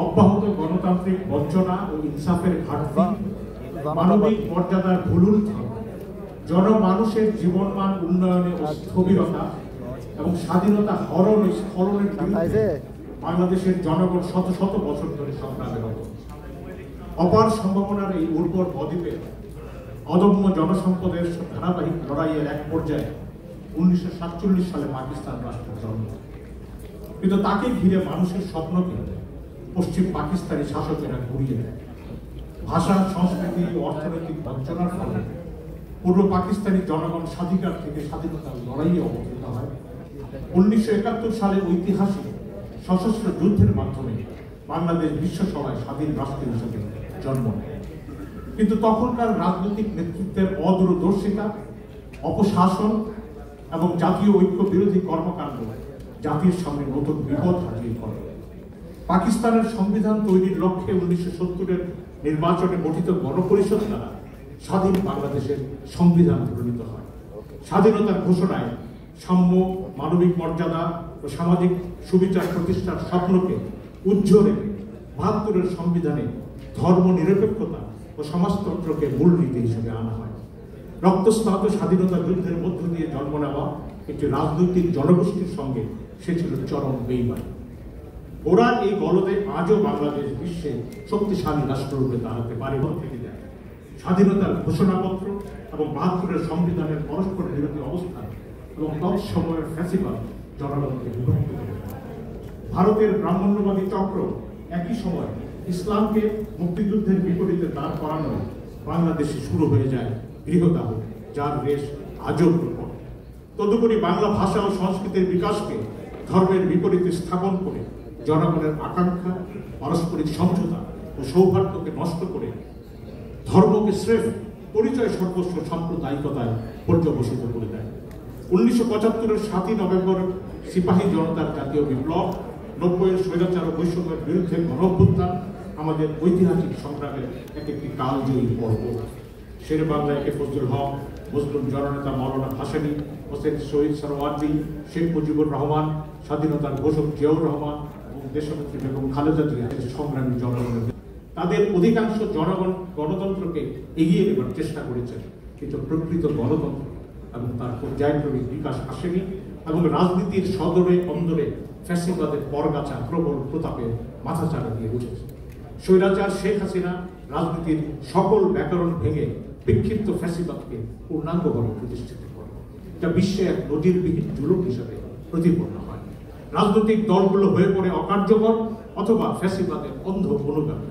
অব্যাহত গণতান্ত্রিক বঞ্চনা ও ইনসাফের ঘাটতি, মানবিক মর্যাদার ভুলুণ্ঠন, জনমানুষের জীবনমান উন্নয়নে স্থবিরতা এবং স্বাধীনতা হরণ ও স্খলনের বিরুদ্ধে বাংলাদেশের জনগণ শত শত বছর ধরে সংগ্রামরত। অপার সম্ভাবনার এই উর্বর বদ্বীপে অদম্য জনসম্পদের ধারাবাহিক লড়াইয়ের এক পর্যায়ে 1947 সালে পাকিস্তান রাষ্ট্রের জন্ম। কিন্তু তাকে ঘিরে মানুষের স্বপ্নকে পশ্চিম পাকিস্তানি শাসকেরা ঘুরিয়ে দেয়। ভাষা, সংস্কৃতি ও অর্থনৈতিক বঞ্চনার ফলে পূর্ব পাকিস্তানি জনগণ স্বাধিকার থেকে স্বাধীনতার লড়াইয়ে অবতীর্ণ হয়। 1971 সালে ঐতিহাসিক সশস্ত্র যুদ্ধের মাধ্যমে বাংলাদেশ বিশ্বসভায় স্বাধীন রাষ্ট্র হিসেবে জন্ম নেয়। কিন্তু তখনকার রাজনৈতিক নেতৃত্বের অদূরদর্শিতা, অপশাসন এবং জাতীয় ঐক্য বিরোধী কর্মকাণ্ড জাতির সামনে নতুন বিপদ হাজির করে। পাকিস্তানের সংবিধান তৈরির লক্ষ্যে 1970-এর নির্বাচনে গঠিত গণপরিষদ দ্বারা স্বাধীন বাংলাদেশের সংবিধান প্রণীত হয়। স্বাধীনতার ঘোষণায় সাম্য, মানবিক মর্যাদা ও সামাজিক সুবিচার প্রতিষ্ঠার স্বপ্নকে উজ্জ্বল রেখে ৭২-এর সংবিধানে ধর্ম নিরপেক্ষতা ও সমাজতন্ত্রকে মূলনীতি হিসেবে আনা হয়। রক্তস্নাত স্বাধীনতা যুদ্ধের মধ্য দিয়ে জন্ম নেওয়া একটি রাজনৈতিক জনগোষ্ঠীর সঙ্গে সে ছিল চরম বেইমানি। ওরা এই গলদে আজও বাংলাদেশ বিশ্বে শক্তিশালী রাষ্ট্ররূপে দাঁড়াতে পারে থেকে যায়। স্বাধীনতার ঘোষণাপত্র এবং ৭২-এর সংবিধানের পরস্পর বিরোধী অবস্থান এবং তৎসময়ের ফ্যাসিবাদ জনগণকে বিভক্ত করে। ভারতের ব্রাহ্মণ্যবাদী চক্র একই সময় ইসলামকে মুক্তিযুদ্ধের বিপরীতে দাঁড় করানো বাংলাদেশে শুরু হয়ে যায় গৃহদাহ, যার রেশ আজও প্রকট। তদুপরি বাংলা ভাষা ও সংস্কৃতির বিকাশকে ধর্মের বিপরীতে স্থাপন করে জনগণের আকাঙ্ক্ষা, পারস্পরিক সমঝোতা ও সৌহার্দ্যকে নষ্ট করে ধর্মকে স্রেফ পরিচয় সর্বস্ব সাম্প্রদায়িকতায় পর্যবসিত করে দেয়। 1975-এর 7ই নভেম্বর সিপাহী জনতার জাতীয় বিপ্লব, 90-এর স্বৈরাচার ও বৈষম্যের বিরুদ্ধে গণঅভ্যুত্থান আমাদের ঐতিহাসিক সংগ্রামের একটি কালজয়ী পর্ব। শের বাংলা একে ফজলুল হক, মুসলিম জননেতা মাওলানা ভাসানী, হোসেন শহীদ সরওয়ার্দী, শেখ মুজিবুর রহমান, স্বাধীনতার ঘোষক জিয়াউর রহমান এবং দেশনেত্রী বেগম খালেদা জিয়া সংগ্রামী জনগণের তাদের অধিকাংশ জনগণ গণতন্ত্রকে এগিয়ে নেবার চেষ্টা করেছেন, কিন্তু প্রকৃত গণতন্ত্র এবং তার পর্যায়ক্রমিক বিকাশ আসেনি এবং রাজনীতির সদরে অন্দরে ফ্যাসিবাদের পরগাছা প্রবল প্রতাপে মাথাচাড়া দিয়ে উঠেছে। স্বৈরাচার শেখ হাসিনা রাজনীতির সকল ব্যাকরণ ভেঙে বিক্ষিপ্ত ফ্যাসিবাদকে পূর্ণাঙ্গভাবে প্রতিষ্ঠিত করে, যা বিশ্বে এক নজিরবিহীন জুলুম হিসেবে প্রতিপন্ন হয়। রাজনৈতিক দলগুলো হয়ে পড়ে অকার্যকর অথবা ফ্যাসিবাদের অন্ধ অনুগামী।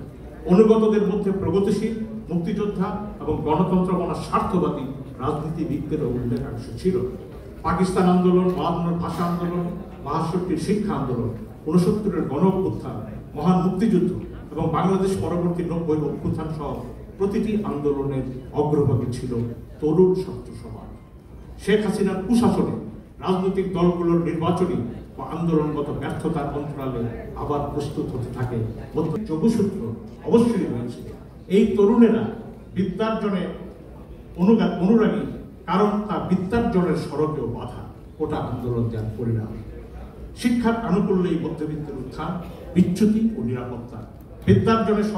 অনুগতদের মধ্যে প্রগতিশীল, মুক্তিযোদ্ধা এবং গণতন্ত্র মনা স্বার্থবাদী রাজনীতিবিদদেরও উল্লেখাংশ ছিল। পাকিস্তান আন্দোলন, 52-এর ভাষা আন্দোলন, 62-র শিক্ষা আন্দোলন, 69-এর গণঅভ্যুত্থান, মহান মুক্তিযুদ্ধ এবং বাংলাদেশ পরবর্তী 90-এর অভ্যুত্থান সহ প্রতিটি আন্দোলনের অগ্রভাগে ছিল তরুণ ছাত্র সমাজ। শেখ হাসিনার কুশাসনে রাজনৈতিক দলগুলোর নির্বাচনী বা আন্দোলনগত ব্যর্থতার অন্তরালে আবার প্রস্তুত হতে থাকে যোগসূত্র অবশ্যই রয়েছে। এই তরুণেরা বিদ্যার্জনে অনুরাগী, কারণ তা বিদ্যার্জনের সড়কেও বাধা ওটা আন্দোলন দেওয়ার পরিণাম। শিক্ষার আনুকূল্যেই মধ্যবিত্তের উত্থান, বিচ্যুতি ও নিরাপত্তা, বিদ্যার্জনের